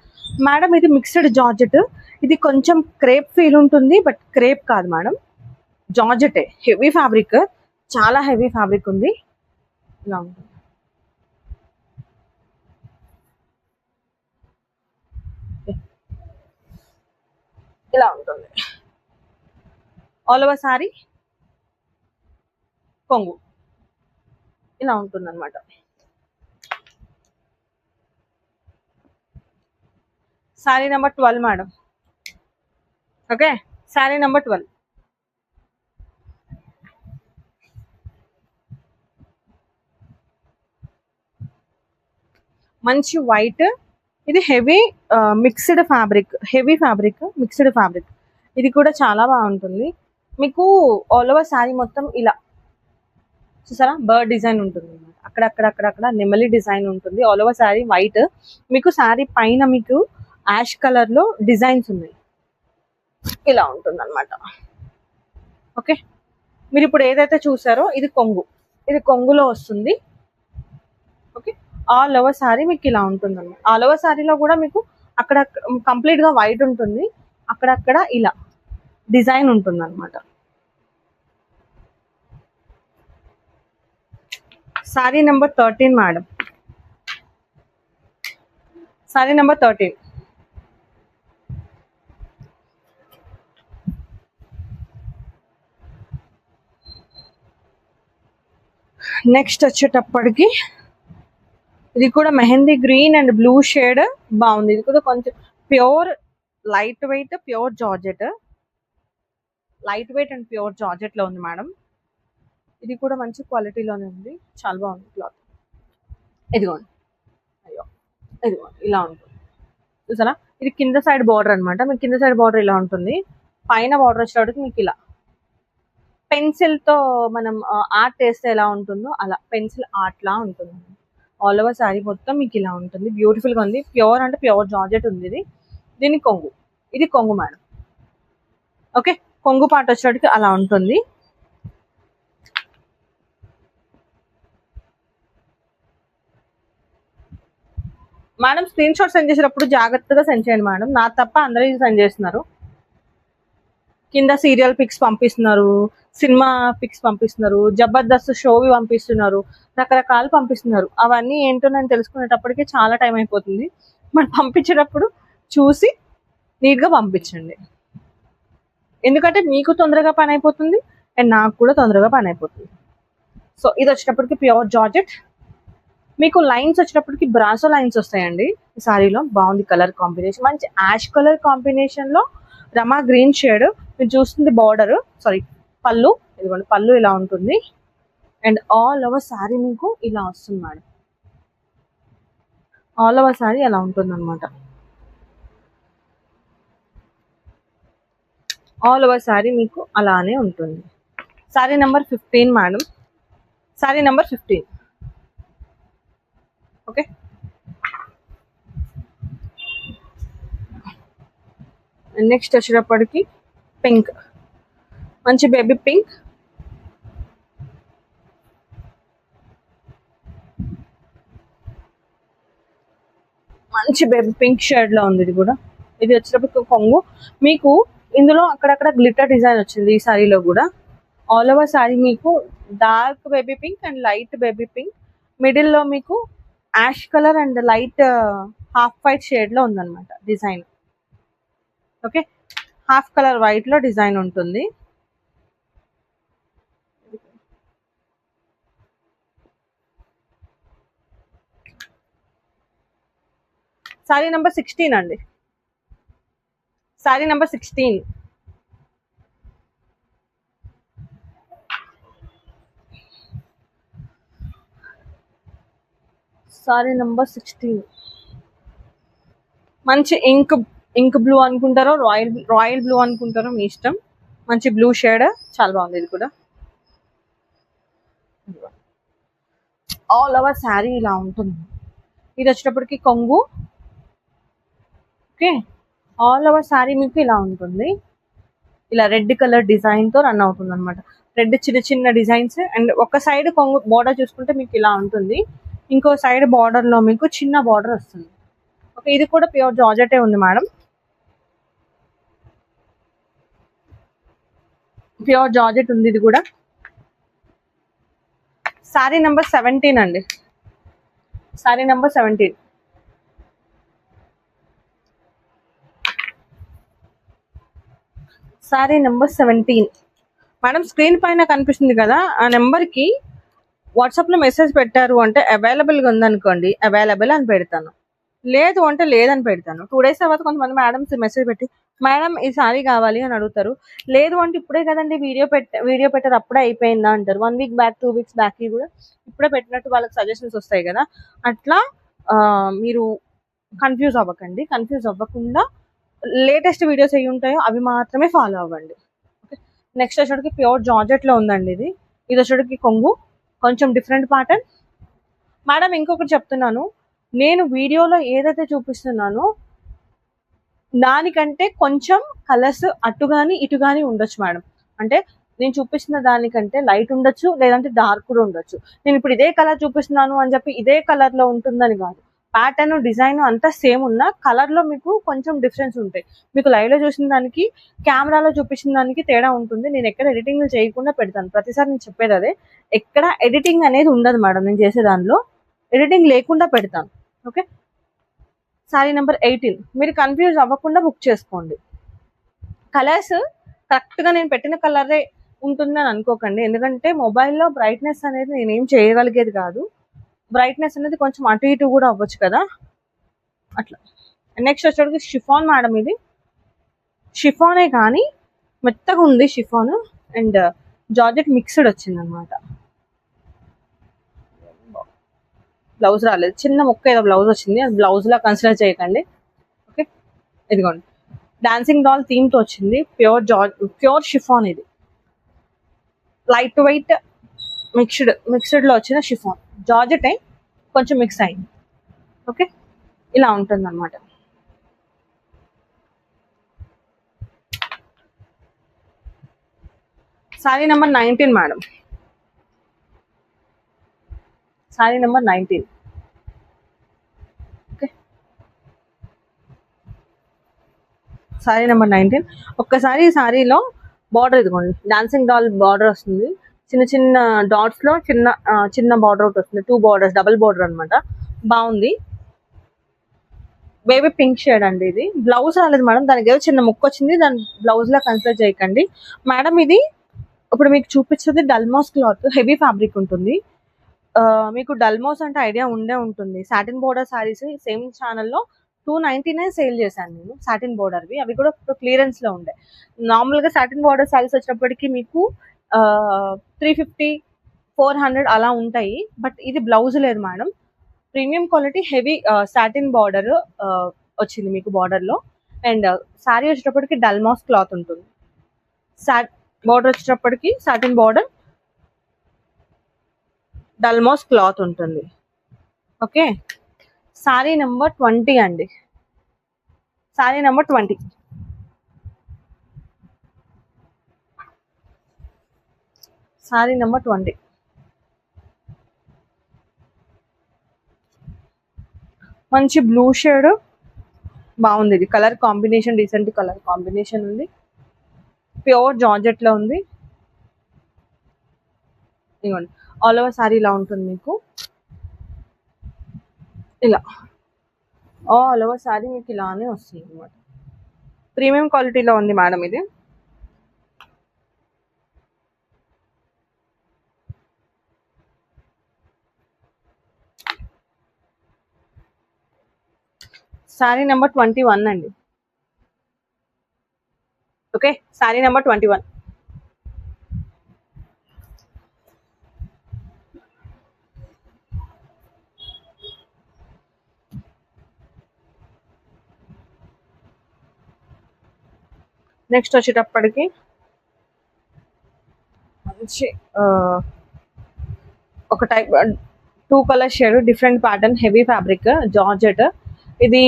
మేడం, ఇది మిక్స్డ్ జార్జెట్. ఇది కొంచెం క్రేప్ ఫీల్ ఉంటుంది, బట్ క్రేప్ కాదు మేడం, జార్జెటే. హెవీ ఫ్యాబ్రిక్, చాలా హెవీ ఫ్యాబ్రిక్ ఉంది. ఇలా ఉంటుంది, ఇలా ఉంటుంది. ఆల్ ఓవర్ సారీ కొంగు ఇలా ఉంటుంది అనమాట. Sorry number 12 madam. Okay, sari number 12. మంచి వైట్, ఇది heavy mixed fabric, mixed fabric. ఇది కూడా చాలా బాగుంటుంది. మీకు ఆల్ ఓవర్ శారీ మొత్తం ఇలా చూసారా, బర్డ్ డిజైన్ ఉంటుంది, అక్కడక్కడ నెమలి డిజైన్ ఉంటుంది. ఆల్ ఓవర్ శారీ వైట్, మీకు శారీ పైన మీకు యాష్ కలర్ లో డిజైన్స్ ఉన్నాయి, ఇలా ఉంటుంది అనమాట. ఓకే, మీరు ఇప్పుడు ఏదైతే చూసారో ఇది కొంగు, ఇది కొంగులో వస్తుంది. ఓకే, ఆల్ ఓవర్ శారీ మీకు ఇలా ఉంటుంది అన్నమాట. ఆల్ ఓవర్ శారీలో కూడా మీకు అక్కడ కంప్లీట్ గా వైట్ ఉంటుంది, అక్కడక్కడ ఇలా డిజైన్ ఉంటుంది అనమాట. Sorry number 13 madam, sari number 13. Next వచ్చేటప్పటికి ఇది కూడా mehndi green and blue shade బాగుంది. ఇది కూడా కొంచెం pure light weight, pure georgette, light weight and pure georgette లో ఉంది మేడం. ఇది కూడా మంచి క్వాలిటీలోనే ఉంది, చాలా బాగుంది క్లాత్. ఇదిగోండి, అయ్యో ఇదిగోండి ఇలా ఉంటుంది చూసారా. ఇది కింద సైడ్ బార్డర్ అనమాట, మీకు కింద సైడ్ బార్డర్ ఇలా ఉంటుంది, పైన బార్డర్ వచ్చేటప్పటికి మీకు ఇలా పెన్సిల్ తో మనం ఆర్ట్ వేస్తే ఎలా ఉంటుందో అలా పెన్సిల్ ఆర్ట్ లా ఉంటుంది. ఆల్ ఓవర్ శారీ మొత్తం మీకు ఇలా ఉంటుంది, బ్యూటిఫుల్ గా ఉంది. ప్యూర్ అంటే ప్యూర్ జార్జెట్ ఉంది ఇది. దీని కొంగు, ఇది కొంగు మేడం. ఓకే, కొంగు పాట వచ్చేటికి అలా ఉంటుంది. మేడం స్క్రీన్ షాట్ సెండ్ చేసేటప్పుడు జాగ్రత్తగా సెండ్ చేయండి మేడం, నా తప్ప అందరూ ఇది సెండ్ చేస్తున్నారు. కింద సీరియల్ పిక్స్ పంపిస్తున్నారు, సినిమా పిక్స్ పంపిస్తున్నారు, జబర్దస్త్ షోవి పంపిస్తున్నారు, రకరకాలు పంపిస్తున్నారు. అవన్నీ ఏంటో నేను తెలుసుకునేటప్పటికి చాలా టైం అయిపోతుంది. మరి పంపించేటప్పుడు చూసి నీట్గా పంపించండి, ఎందుకంటే మీకు తొందరగా పని అయిపోతుంది అండ్ నాకు కూడా తొందరగా పని అయిపోతుంది. సో ఇది వచ్చేటప్పటికి ప్యూర్ జార్జెట్, మీకు లైన్స్ వచ్చేటప్పటికి బ్రాసో లైన్స్ వస్తాయండి ఈ సారీలో. బాగుంది కలర్ కాంబినేషన్, మంచి యాష్ కలర్ కాంబినేషన్ లో రమా గ్రీన్ షేడ్. మీరు చూస్తుంది బార్డర్, సారీ పళ్ళు, ఇదిగోండి పళ్ళు ఇలా ఉంటుంది. అండ్ ఆల్ ఓవర్ శారీ మీకు ఇలా వస్తుంది మేడం, ఆల్ ఓవర్ శారీ అలా ఉంటుంది అనమాట. ఆల్ ఓవర్ శారీ మీకు అలానే ఉంటుంది. Sari number 15 madam, sari number 15. Okay, next వచ్చేటప్పటికి పింక్, మంచి బేబీ పింక్, మంచి బేబీ పింక్ షేడ్ లో ఉంది. ఇది కూడా, ఇది వచ్చేటప్పటికి కొంగు, మీకు ఇందులో అక్కడక్కడ గ్లిటర్ డిజైన్ వచ్చింది ఈ సారీలో కూడా. ఆల్ ఓవర్ సారీ మీకు dark baby pink and light baby pink, middle లో మీకు ash colour and light half white shade లో ఉందన్నమాట design. Okay, half colour white లో డిజైన్ ఉంటుంది. సారీ నెంబర్ 16 అండి, సారీ నెంబర్ 16. సారీ నెంబర్ 16 మంచి ఇంక్ బ్లూ అనుకుంటారో రాయల్ బ్లూ అనుకుంటారో మీ ఇష్టం. మంచి బ్లూ షేడ్, చాలా బాగుంది ఇది కూడా. ఆల్ ఓవర్ శారీ ఇలా ఉంటుంది. ఇది వచ్చేటప్పటికి కొంగు. ఓకే, ఆల్ ఓవర్ శారీ మీకు ఇలా ఉంటుంది, ఇలా రెడ్ కలర్ డిజైన్ తో రన్ అవుతుంది అనమాట. రెడ్ చిన్న చిన్న డిజైన్స్, అండ్ ఒక సైడ్ కొంగు బార్డర్ చూసుకుంటే మీకు ఇలా ఉంటుంది, ఇంకో సైడ్ బార్డర్ లో మీకు చిన్న బార్డర్ వస్తుంది. ఓకే, ఇది కూడా ప్యూర్ జార్జెటే ఉంది మేడం, ప్యూర్ జార్జెట్ ఉంది ఇది కూడా. సారీ నెంబర్ 17 అండి, sari number 17. Sorry number 17 madam, screen పైన కనిపిస్తుంది కదా ఆ నెంబర్కి వాట్సాప్లో మెసేజ్ పెట్టారు అంటే అవైలబుల్గా ఉందనుకోండి, అవైలబుల్ అని పెడతాను, లేదు అంటే లేదని పెడతాను. 2 days తర్వాత కొంతమంది మేడమ్స్ మెసేజ్ పెట్టి మేడం ఈ సారీ కావాలి అని అడుగుతారు. లేదు అంటే ఇప్పుడే కదండి వీడియో పెట్టారు అప్పుడే అయిపోయిందా అంటారు. 1 week బ్యాక్ 2 weeks బ్యాక్ కూడా ఇప్పుడే పెట్టినట్టు వాళ్ళకి సజెషన్స్ వస్తాయి కదా. అట్లా మీరు కన్ఫ్యూజ్ అవ్వకండి. కన్ఫ్యూజ్ అవ్వకుండా లేటెస్ట్ వీడియోస్ అవి ఉంటాయో అవి మాత్రమే ఫాలో అవ్వండి. ఓకే. నెక్స్ట్ వచ్చేటికి ప్యూర్ జార్జెట్లో ఉందండి ఇది. ఇది వచ్చేటికి కొంగు, కొంచెం డిఫరెంట్ ప్యాటర్న్. మేడం ఇంకొకటి చెప్తున్నాను, నేను వీడియోలో ఏదైతే చూపిస్తున్నానో దానికంటే కొంచెం కలర్స్ అటుగాని ఇటుగాని ఉండొచ్చు మేడం. అంటే నేను చూపిస్తున్న దానికంటే లైట్ ఉండొచ్చు, లేదంటే డార్క్ కూడా ఉండొచ్చు. నేను ఇప్పుడు ఇదే కలర్ చూపిస్తున్నాను అని చెప్పి ఇదే కలర్ లో ఉంటుందని కాదు. ప్యాటర్న్, డిజైన్ అంతా సేమ్ ఉన్న కలర్ లో మీకు కొంచెం డిఫరెన్స్ ఉంటాయి. మీకు లైవ్ లో చూసిన దానికి కెమెరాలో చూపించిన దానికి తేడా ఉంటుంది. నేను ఎక్కడ ఎడిటింగ్ చేయకుండా పెడతాను. ప్రతిసారి నేను చెప్పేది అదే, ఎక్కడ ఎడిటింగ్ అనేది ఉండదు మేడం. నేను చేసే దానిలో ఎడిటింగ్ లేకుండా పెడతాను. ఓకే. సారీ నెంబర్ 18. మీరు కన్ఫ్యూజ్ అవ్వకుండా బుక్ చేసుకోండి. కలర్స్ కరెక్ట్గా నేను పెట్టిన కలరే ఉంటుందని అనుకోకండి. ఎందుకంటే మొబైల్లో బ్రైట్నెస్ అనేది నేనేం చేయగలిగేది కాదు. బ్రైట్నెస్ అనేది కొంచెం అటు ఇటు కూడా అవ్వచ్చు కదా, అట్లా. నెక్స్ట్ వచ్చేటికి షిఫాన్ మేడం. ఇది షిఫానే కానీ మెత్తగా ఉంది షిఫాన్, అండ్ జార్జెట్ మిక్స్డ్ వచ్చింది అనమాట. బ్లౌజ్ రాలేదు, చిన్న ముక్క ఏదో బ్లౌజ్ వచ్చింది, అది బ్లౌజ్ లా కన్సిడర్ చేయకండి. ఓకే. ఇదిగోండి, డాన్సింగ్ డాల్ థీమ్ తో వచ్చింది. Pure chiffon. ఇది లైట్ వెయిట్ మిక్స్డ్ లో వచ్చిన షిఫాన్. జార్జెట్ కొంచెం మిక్స్ అయింది. ఓకే. ఇలా ఉంటుంది అనమాట. Sorry number 19 madam. Sari number 19. Okay. Sari number 19. ఒక్కసారి ఈ సారీలో బార్డర్ ఇదిగోండి, డాన్సింగ్ డాల్ బార్డర్ వస్తుంది. చిన్న చిన్న డాట్స్ లో చిన్న బార్డర్ ఒకటి వస్తుంది. 2 బార్డర్స్, డబుల్ బార్డర్ అనమాట. బాగుంది. బేబీ పింక్ షేడ్ అండి. ఇది బ్లౌజ్ రాలేదు మేడం, దానికి ఏదో చిన్న ముక్క వచ్చింది, దాని బ్లౌజ్ లా కన్సిడర్ చేయకండి మేడం. ఇది ఇప్పుడు మీకు చూపించేది డల్మోస్ క్లాత్, హెవీ ఫ్యాబ్రిక్ ఉంటుంది. మీకు డల్మోస్ అంటే ఐడియా ఉండే ఉంటుంది. సాటిన్ బోర్డర్ సారీస్ సేమ్ ఛానల్లో 299 సేల్ చేశాను నేను, సాటిన్ బోర్డర్వి. అవి కూడా ఇప్పుడు క్లియరెన్స్ లో ఉండే. నార్మల్గా సాటిన్ బోర్డర్ సారీస్ వచ్చినప్పటికీ మీకు 350, 400 అలా ఉంటాయి. బట్ ఇది బ్లౌజ్ లేదు madam. Premium quality heavy satin border వచ్చింది మీకు బార్డర్ లో. అండ్ శారీ వచ్చేటప్పటికి డల్మాస్ క్లాత్ ఉంటుంది. బార్డర్ వచ్చేటప్పటికి సాటిన్ బార్డర్, డల్మాస్ క్లాత్ ఉంటుంది. ఓకే. సారీ నెంబర్ 20 అండి. సారీ నెంబర్ 20. Sorry number 20. మంచి బ్లూ షేడ్, బాగుంది. ఇది colour combination decent colour combination ఉంది. ప్యూర్ జార్జెట్ లో ఉంది. ఇదిగోండి, ఆల్ ఓవర్ సారీ ఇలా ఉంటుంది మీకు. ఇలా ఆల్ ఓవర్ సారీ మీకు ఇలానే వస్తుంది అనమాట. ప్రీమియం క్వాలిటీలో ఉంది మేడం ఇది. సారీ నెంబర్ 21 అండి. ఓకే. సారీ నెంబర్ 21. నెక్స్ట్ వచ్చేటప్పటికి మంచి ఒక type 2 colour shade, different pattern, heavy fabric, georgette. ఇది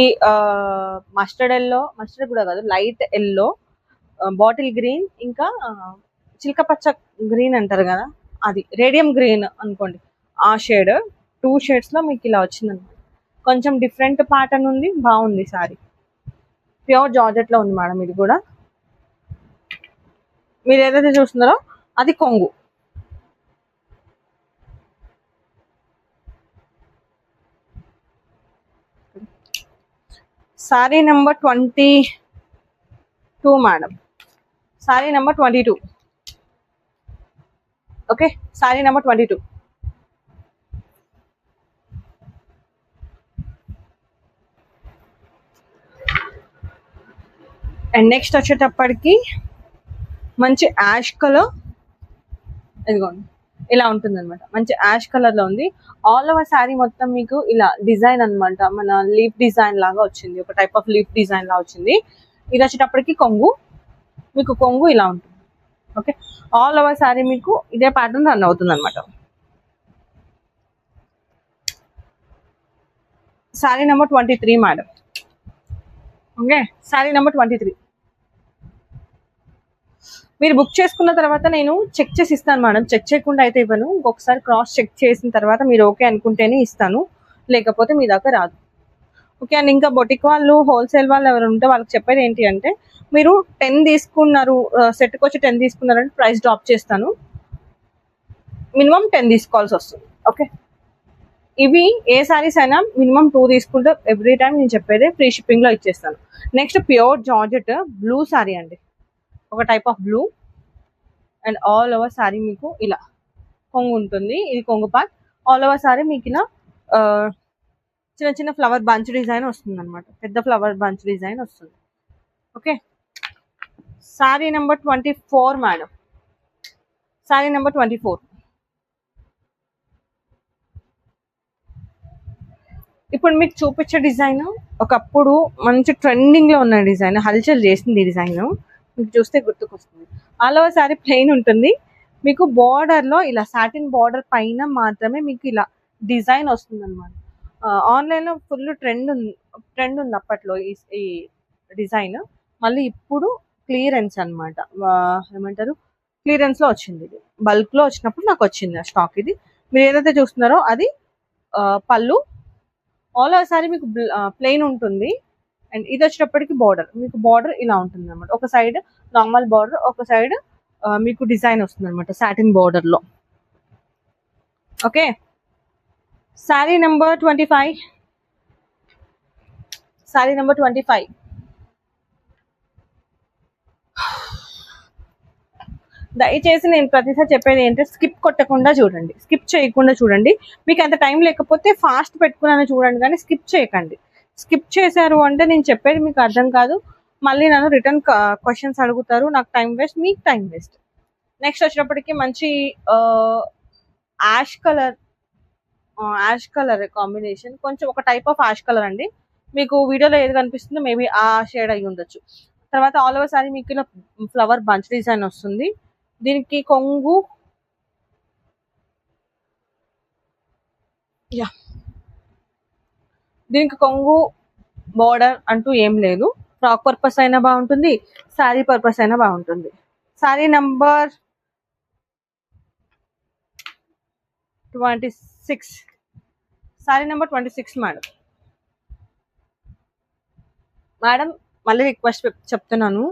మస్టర్డ్ ఎల్లో, మస్టర్డ్ కూడా కాదు, లైట్ ఎల్లో, బాటిల్ గ్రీన్, ఇంకా చిలక పచ్చ గ్రీన్ అంటారు కదా, అది రేడియం గ్రీన్ అనుకోండి, ఆ షేడ్. 2 షేడ్స్ లో మీకు ఇలా వచ్చిందన్నమాట. కొంచెం డిఫరెంట్ ప్యాటర్న్ ఉంది, బాగుంది సారీ. ప్యూర్ జార్జెట్ లో ఉంది మేడం. ఇది కూడా మీరు ఏదైతే చూస్తున్నారో అది కొంగు. Sorry number 22 madam. Sari number 22. Okay. Sari number 22. And next వచ్చేటప్పటికి మంచి యాష్ కలర్, ఇదిగోండి ఇలా ఉంటుంది అనమాట. మంచి యాష్ కలర్ లో ఉంది. ఆల్ ఓవర్ శారీ మొత్తం మీకు ఇలా డిజైన్ అన్నమాట, మన లీఫ్ డిజైన్ లాగా వచ్చింది, ఒక టైప్ ఆఫ్ లీఫ్ డిజైన్ లా వచ్చింది. ఇది వచ్చేటప్పటికి కొంగు, మీకు కొంగు ఇలా ఉంటుంది. ఓకే, ఆల్ ఓవర్ శారీ మీకు ఇదే ప్యాటర్న్ రన్ అవుతుంది అనమాట. Sari number 23 madam. Okay, sari number 23 మీరు బుక్ చేసుకున్న తర్వాత నేను చెక్ చేసి ఇస్తాను మేడం. చెక్ చేయకుండా అయితే ఇవ్వను. ఇంకొకసారి క్రాస్ చెక్ చేసిన తర్వాత మీరు ఓకే అనుకుంటేనే ఇస్తాను, లేకపోతే మీ దాకా రాదు. ఓకే, అండ్ ఇంకా బొటిక్ వాళ్ళు, హోల్సేల్ వాళ్ళు ఎవరు ఉంటే వాళ్ళకి చెప్పేది ఏంటి అంటే, మీరు 10 తీసుకున్నారు, సెట్కి వచ్చి 10 తీసుకున్నారంటే ప్రైస్ డ్రాప్ చేస్తాను, మినిమం 10 తీసుకోవాల్సి వస్తుంది. ఓకే, ఇవి ఏ శారీస్ అయినా మినిమం 2 తీసుకుంటే ఎవ్రీ టైం నేను చెప్పేది ఫ్రీ షిప్పింగ్ లో ఇచ్చేస్తాను. Next pure georgette blue sari అండి, ఒక type of blue, and all over sari మీకు ఇలా కొంగు ఉంటుంది. ఇది కొంగు పార్ట్. ఆల్ ఓవర్ శారీ మీకు ఇలా చిన్న చిన్న ఫ్లవర్ బంచ్ డిజైన్ వస్తుంది అనమాట, పెద్ద ఫ్లవర్ బంచ్ డిజైన్ వస్తుంది. Okay, sari number 24 madam. Sari number 24. ఇప్పుడు మీకు చూపించే డిజైన్ ఒకప్పుడు మంచి ట్రెండింగ్ లో ఉన్న డిజైన్, హల్చల్ చేసింది డిజైన్, మీకు చూస్తే గుర్తుకొస్తుంది. ఆల్ ఓవర్ శారీ ప్లెయిన్ ఉంటుంది. మీకు బార్డర్ లో ఇలా సాటిన్ బార్డర్ పైన మాత్రమే మీకు ఇలా డిజైన్ వస్తుంది అనమాట. ఆన్లైన్ లో ఫుల్ ట్రెండ్ ఉంది అప్పట్లో ఈ డిజైన్. మళ్ళీ ఇప్పుడు క్లియరెన్స్ అనమాట, ఏమంటారు, క్లియరెన్స్ లో వచ్చింది. ఇది బల్క్ లో వచ్చినప్పుడు నాకు వచ్చింది ఆ స్టాక్. ఇది మీరు ఏదైతే చూస్తున్నారో అది పళ్ళు. ఆల్ ఓవర్ సారీ మీకు ప్లెయిన్ ఉంటుంది. అండ్ ఇది వచ్చేటప్పటికి బార్డర్, మీకు బార్డర్ ఇలా ఉంటుంది అనమాట. ఒక సైడ్ నార్మల్ బార్డర్, ఒక సైడ్ మీకు డిజైన్ వస్తుంది అనమాట సాటిన్ బార్డర్ లో. Okay, sari number 25. Sari number 25. దయచేసి నేను ప్రతిసారి చెప్పేది ఏంటంటే స్కిప్ కొట్టకుండా చూడండి, స్కిప్ చేయకుండా చూడండి. మీకు అంత టైం లేకపోతే ఫాస్ట్ పెట్టుకున్నాను చూడండి, కానీ స్కిప్ చేయకండి. స్కిప్ చేశారు అంటే నేను చెప్పేది మీకు అర్థం కాదు, మళ్ళీ నన్ను రిటర్న్ క్వశ్చన్స్ అడుగుతారు, నాకు టైం వేస్ట్, మీకు టైం వేస్ట్. నెక్స్ట్ వచ్చేటప్పటికి మంచి యాష్ కలర్ కాంబినేషన్, కొంచెం ఒక టైప్ ఆఫ్ యాష్ కలర్ అండి. మీకు వీడియోలో ఏది కనిపిస్తుందో మేబీ ఆ షేడ్ అయి ఉండొచ్చు. తర్వాత ఆల్ ఓవర్ సారీ మీకు ఇలా ఫ్లవర్ బంచ్ డిజైన్ వస్తుంది. దీనికి కొంగు బార్డర్ అంటూ ఏం లేదు. ఫ్రాక్ పర్పస్ అయినా బాగుంటుంది, శారీ పర్పస్ అయినా బాగుంటుంది. Sari number 26. Sari number 26 madam. Madam మళ్ళీ రిక్వెస్ట్ చెప్తున్నాను,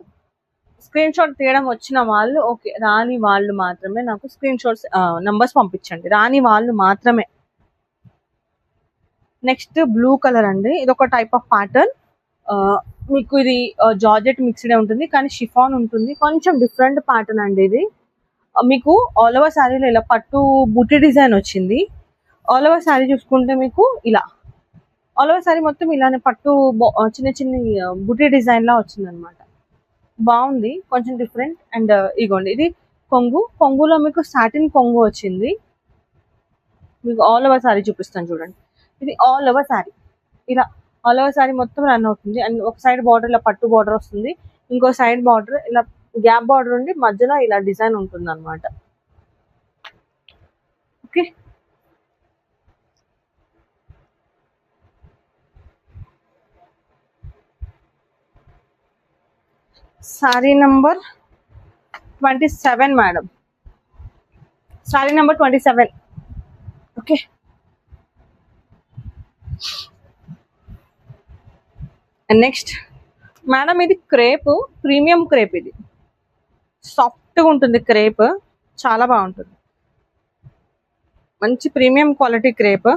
స్క్రీన్ షాట్ తీయడం వచ్చిన వాళ్ళు ఓకే, రాని వాళ్ళు మాత్రమే నాకు స్క్రీన్ షాట్స్ నంబర్స్ పంపించండి, రాని వాళ్ళు మాత్రమే. నెక్స్ట్ బ్లూ కలర్ అండి, ఇది ఒక టైప్ ఆఫ్ ప్యాటర్న్. మీకు ఇది జార్జెట్ మిక్స్డ్ ఉంటుంది, కానీ షిఫాన్ ఉంటుంది, కొంచెం డిఫరెంట్ ప్యాటర్న్ అండి ఇది. మీకు ఆల్ ఓవర్ శారీలో ఇలా పట్టు బుట్టి డిజైన్ వచ్చింది. ఆల్ ఓవర్ శారీ చూసుకుంటే మీకు ఇలా ఆల్ ఓవర్ శారీ మొత్తం ఇలానే పట్టు చిన్న చిన్న బుట్టి డిజైన్ లా వచ్చింది అనమాట. బాగుంది, కొంచెం డిఫరెంట్. అండ్ ఇగోండి ఇది కొంగులో మీకు సాటిన్ కొంగు వచ్చింది. మీకు ఆల్ ఓవర్ శారీ చూపిస్తాను చూడండి. ఇది ఆల్ ఓవర్ శారీ, ఇలా ఆల్ ఓవర్ శారీ మొత్తం రన్ అవుతుంది. అండ్ ఒక సైడ్ బార్డర్ ఇలా పట్టు బార్డర్ వస్తుంది, ఇంకో సైడ్ బార్డర్ ఇలా గ్యాప్ బార్డర్ ఉండి మధ్యలో ఇలా డిజైన్ ఉంటుంది అనమాట. Okay, sari number 27 madam. Sari number 27. Okay, next madam ఇది క్రేప్, ప్రీమియం క్రేప్, ఇది సాఫ్ట్గా ఉంటుంది క్రేప్, చాలా బాగుంటుంది, మంచి ప్రీమియం క్వాలిటీ క్రేప్.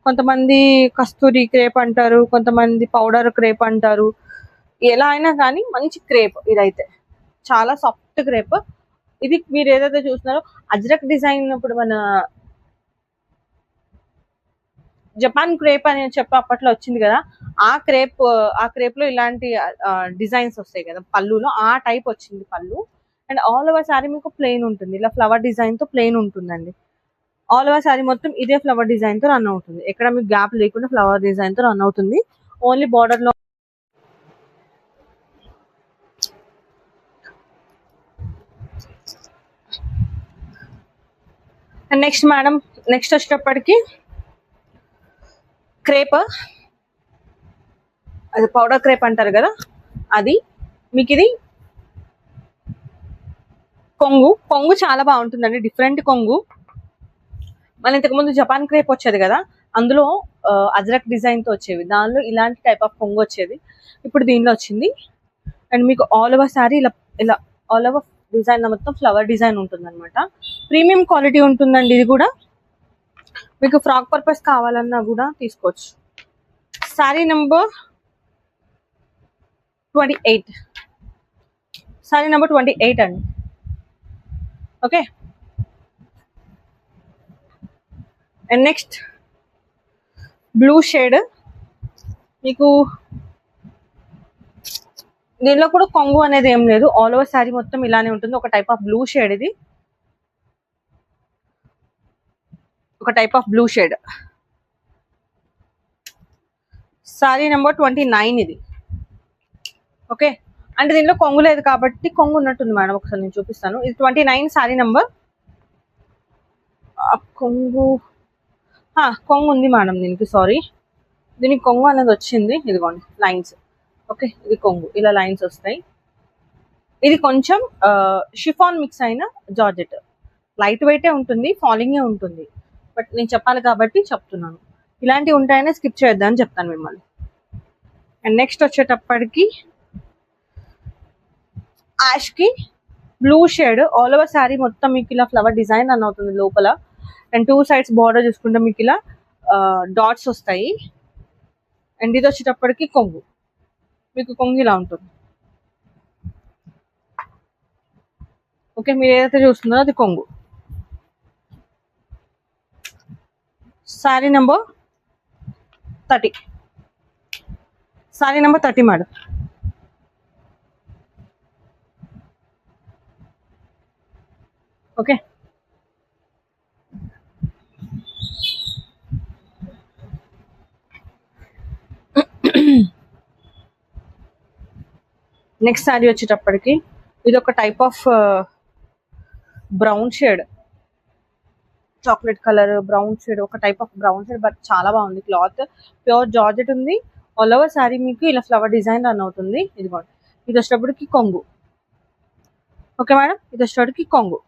కొంతమంది కస్తూరి క్రేప్ అంటారు, కొంతమంది పౌడర్ క్రేప్ అంటారు, ఎలా అయినా కానీ మంచి క్రేప్ ఇదైతే, చాలా సాఫ్ట్ క్రేప్. ఇది మీరు ఏదైతే చూస్తున్నారో అజ్రక్ డిజైన్, ఇప్పుడు మన జపాన్ క్రేప్ అని చెప్పి అప్పట్లో వచ్చింది కదా, ఆ క్రేప్ లో ఇలాంటి డిజైన్స్ వస్తాయి కదా పళ్ళులో, ఆ టైప్ వచ్చింది పళ్ళు. అండ్ ఆల్ ఓవర్ శారీ మీకు ప్లెయిన్ ఉంటుంది, ఇలా ఫ్లవర్ డిజైన్ తో ప్లెయిన్ ఉంటుందండి. ఆల్ ఓవర్ శారీ మొత్తం ఇదే ఫ్లవర్ డిజైన్ తో రన్ అవుతుంది, ఎక్కడ మీకు గ్యాప్ లేకుండా ఫ్లవర్ డిజైన్ తో రన్ అవుతుంది. ఓన్లీ బార్డర్ లో. అండ్ నెక్స్ట్ మేడం, నెక్స్ట్ వచ్చేటప్పటికి క్రేప్, అది పౌడర్ క్రేప్ అంటారు కదా, అది మీకు ఇది కొంగు. కొంగు చాలా బాగుంటుందండి, డిఫరెంట్ కొంగు. మళ్ళీ ఇంతకుముందు జపాన్ క్రేప్ వచ్చేది కదా, అందులో అజ్రక్ డిజైన్ తో వచ్చేవి, దానిలో ఇలాంటి టైప్ ఆఫ్ కొంగు వచ్చేది. ఇప్పుడు దీనిలో వచ్చింది. అండ్ మీకు ఆల్ ఓవర్ శారీ ఇలా ఇలా ఆల్ ఓవర్ డిజైన్ మొత్తం ఫ్లవర్ డిజైన్ ఉంటుంది అనమాట. ప్రీమియం క్వాలిటీ ఉంటుందండి. ఇది కూడా మీకు ఫ్రాక్ పర్పస్ కావాలన్నా కూడా తీసుకోవచ్చు. శారీ నెంబర్ 28, శారీ నెంబర్ 28 అండి. Okay. And next blue shade, మీకు దీనిలో కూడా కొంగు అనేది ఏం లేదు, ఆల్ ఓవర్ శారీ మొత్తం ఇలానే ఉంటుంది. ఒక టైప్ ఆఫ్ బ్లూ షేడ్, ఇది ఒక type of blue shade. Sari number 29 ఇది. ఓకే. అంటే దీనిలో కొంగు లేదు కాబట్టి, కొంగు ఉన్నట్టుంది మేడం, ఒకసారి నేను చూపిస్తాను. ఇది 29 శారీ నెంబర్. కొంగు కొంగు ఉంది మేడం దీనికి, సారీ, దీనికి కొంగు అనేది వచ్చింది, ఇదిగోండి లైన్స్. ఓకే, ఇది కొంగు, ఇలా లైన్స్ వస్తాయి. ఇది కొంచెం షిఫాన్ మిక్స్ అయిన జార్జెట్, లైట్ వెయిటే ఉంటుంది, ఫాలింగే ఉంటుంది, బట్ నేను చెప్పాలి కాబట్టి చెప్తున్నాను. ఇలాంటివి ఉంటాయనే స్కిప్ చేద్దామని చెప్తాను మిమ్మల్ని. అండ్ నెక్స్ట్ వచ్చేటప్పటికి యాష్ కి blue shade, all over sari మొత్తం మీకు ఇలా ఫ్లవర్ డిజైన్ రన్ అవుతుంది లోపల. అండ్ 2 సైడ్స్ బార్డర్ చూసుకుంటే మీకు ఇలా డాట్స్ వస్తాయి. అండ్ ఇది వచ్చేటప్పటికి కొంగు, మీకు కొంగు ఇలా ఉంటుంది. ఓకే, మీరు ఏదైతే చూస్తున్నారో అది కొంగు. Sari number 30, sari number 30 madam. Okay. Next sari వచ్చేటప్పటికి ఇది ఒక type of brown shade, chocolate colour brown shade, ఒక type of brown shade, but చాలా బాగుంది. క్లాత్ ప్యూర్ జార్జెట్ ఉంది. ఆల్ ఓవర్ శారీ మీకు ఇలా ఫ్లవర్ డిజైన్ రన్ అవుతుంది. ఇదిగోండి, ఇది వచ్చేటప్పటికి కొంగు. ఓకే మేడం, ఇది వచ్చేటప్పటికి కొంగు.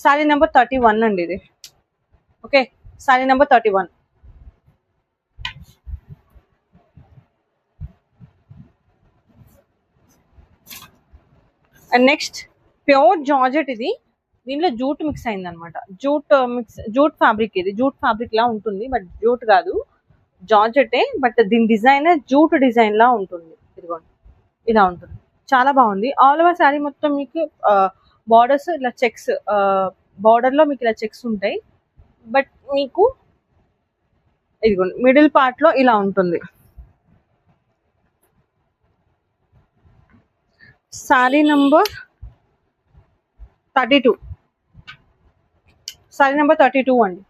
శారీ నెంబర్ 31 అండి ఇది. Okay, sari number 31. And next pure georgette, ఇది దీనిలో జూట్ మిక్స్ అయింది అనమాట. జూట్ ఫ్యాబ్రిక్, ఇది జూట్ ఫ్యాబ్రిక్ లా ఉంటుంది, బట్ జూట్ కాదు, జార్జెటే, బట్ దీని డిజైన్ జూట్ డిజైన్ లా ఉంటుంది. ఇదిగోండి, ఇలా ఉంటుంది, చాలా బాగుంది. ఆల్ ఓవర్ శారీ మొత్తం మీకు బార్డర్స్ ఇలా చెక్స్, బార్డర్ లో మీకు ఇలా చెక్స్ ఉంటాయి, బట్ మీకు ఇదిగోండి మిడిల్ పార్ట్ లో ఇలా ఉంటుంది. శారీ నంబర్ 32, శారీ నెంబర్ 32 అండి.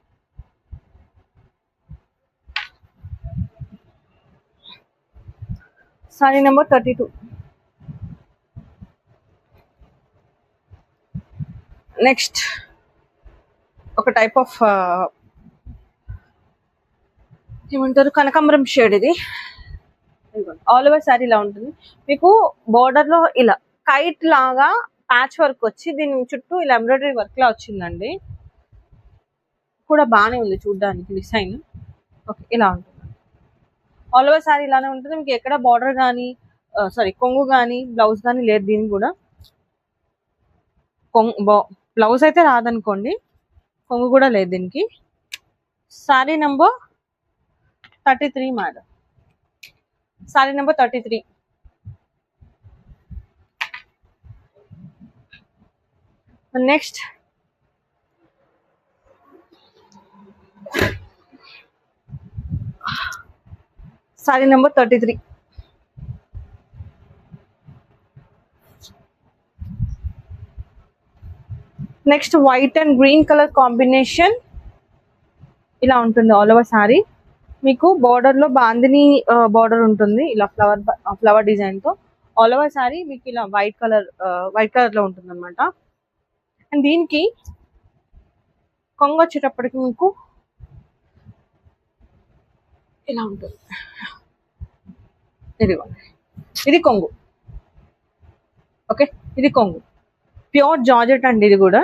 శారీ నెంబర్ 32. నెక్స్ట్ ఒక టైప్ ఆఫ్ ఏమంటారు, కనకాంబరం షేడ్, ఇది ఆల్ ఓవర్ శారీ ఇలా ఉంటుంది. మీకు బోర్డర్ లో ఇలా కైట్ లాగా ప్యాచ్ వర్క్ వచ్చి దీని చుట్టూ ఇలా ఎంబ్రాయిడరీ వర్క్ లా వచ్చిందండి, కూడా బాగానే ఉంది చూడడానికి డిజైన్. ఓకే, ఇలా ఉంటుంది. ఆల్ ఓవర్ శారీ ఇలానే ఉంటుంది, మీకు ఎక్కడ బార్డర్ కానీ సారీ కొంగు కానీ బ్లౌజ్ కానీ లేదు. దీనికి కూడా బ్లౌజ్ అయితే రాదనుకోండి, కొంగు కూడా లేదు దీనికి. Sari number 33 madam, sari number 33. Next sari number 33. Next white and green colour combination ఇలా ఉంటుంది ఆల్ ఓవర్ శారీ. మీకు బార్డర్ లో బాందిని బార్డర్ ఉంటుంది ఇలా ఫ్లవర్ డిజైన్ తో. ఆల్ ఓవర్ శారీ మీకు ఇలా వైట్ కలర్ లో ఉంటుంది అనమాట. అండ్ దీనికి కొంగు వచ్చేటప్పటికి మీకు ఇలా ఉంటుంది. ఇది కొంగు. ఓకే, ఇది కొంగు, ప్యూర్ జార్జెట్ అండి ఇది కూడా.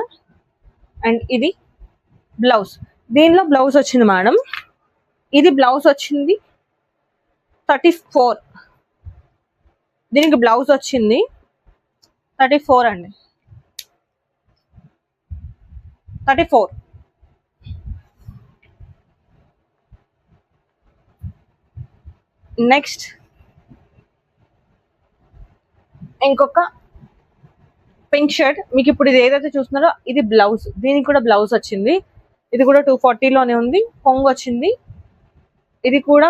అండ్ ఇది బ్లౌజ్. దీనిలో బ్లౌజ్ వచ్చింది మేడం. ఇది బ్లౌజ్ వచ్చింది 34. దీనికి బ్లౌజ్ వచ్చింది 34 అండి, 34. నెక్స్ట్ ఇంకొక పింక్ షర్ట్. మీకు ఇప్పుడు ఇది ఏదైతే చూస్తున్నారో ఇది బ్లౌజ్. దీనికి కూడా బ్లౌజ్ వచ్చింది. ఇది కూడా 240లోనే ఉంది. కొంగు వచ్చింది. ఇది కూడా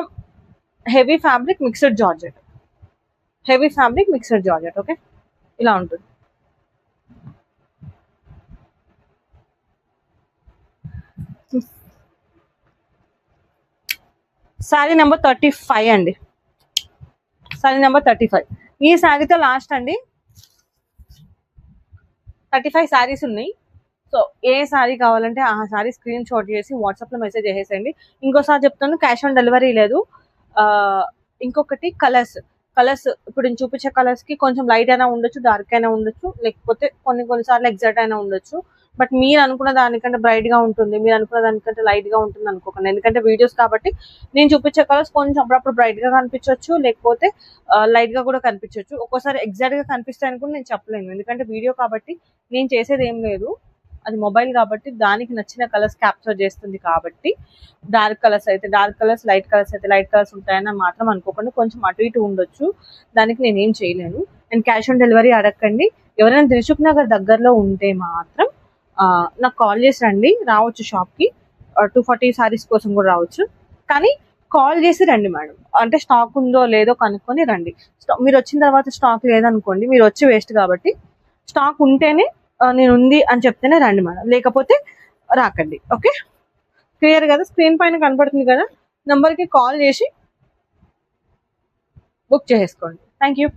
heavy fabric mixed georgette. Okay, ఇలా ఉంటుంది. శారీ నెంబర్ 35 అండి. శారీ నెంబర్ 35. ఈ శారీతో లాస్ట్ అండి. 35 శారీస్ ఉన్నాయి. సో ఏ శారీ కావాలంటే ఆ శారీ స్క్రీన్ షాట్ చేసి వాట్సాప్ లో మెసేజ్ చేసేయండి. ఇంకోసారి చెప్తాను, క్యాష్ ఆన్ డెలివరీ లేదు. ఇంకొకటి కలర్స్ ఇప్పుడు నేను చూపించే కలర్స్ కి కొంచెం లైట్ అయినా ఉండొచ్చు, డార్క్ అయినా ఉండొచ్చు, లేకపోతే కొన్నిసార్లు ఎగ్జాక్ట్ అయినా ఉండొచ్చు. బట్ మీరు అనుకున్న దానికంటే బ్రైట్ గా ఉంటుంది, మీరు అనుకున్న దానికంటే లైట్ గా ఉంటుంది అనుకోకండి. ఎందుకంటే వీడియోస్ కాబట్టి నేను చూపించే కలర్స్ కొంచెం అప్పుడప్పుడు బ్రైట్ గా కనిపించవచ్చు, లేకపోతే లైట్ గా కూడా కనిపించవచ్చు. ఒక్కోసారి ఎగ్జాక్ట్ గా కనిపిస్తాయి అనుకుని నేను చెప్పలేను, ఎందుకంటే వీడియో కాబట్టి నేను చేసేది ఏం లేదు. అది మొబైల్ కాబట్టి దానికి నచ్చిన కలర్స్ క్యాప్చర్ చేస్తుంది. కాబట్టి డార్క్ కలర్స్ అయితే డార్క్ కలర్స్, లైట్ కలర్స్ అయితే లైట్ కలర్స్ ఉంటాయని మాత్రం అనుకోకుండా కొంచెం అటు ఇటు ఉండొచ్చు. దానికి నేనేం చేయలేను. అండ్ క్యాష్ ఆన్ డెలివరీ అడగండి. ఎవరైనా దిల్సుఖ్ నగర్ దగ్గరలో ఉంటే మాత్రం నాకు కాల్ చేసి రండి. రావచ్చు షాప్కి. 240 సారీస్ కోసం కూడా రావచ్చు. కానీ కాల్ చేసి రండి మేడం. అంటే స్టాక్ ఉందో లేదో కనుక్కొని రండి. మీరు వచ్చిన తర్వాత స్టాక్ లేదనుకోండి, మీరు వచ్చి వేస్ట్. కాబట్టి స్టాక్ ఉంటేనే నేను ఉంది అని చెప్తేనే రండి మేడం, లేకపోతే రాకండి. ఓకే, క్లియర్ కదా? స్క్రీన్ పైన కనపడుతుంది కదా, నెంబర్కి కాల్ చేసి బుక్ చేసుకోండి. Thank you.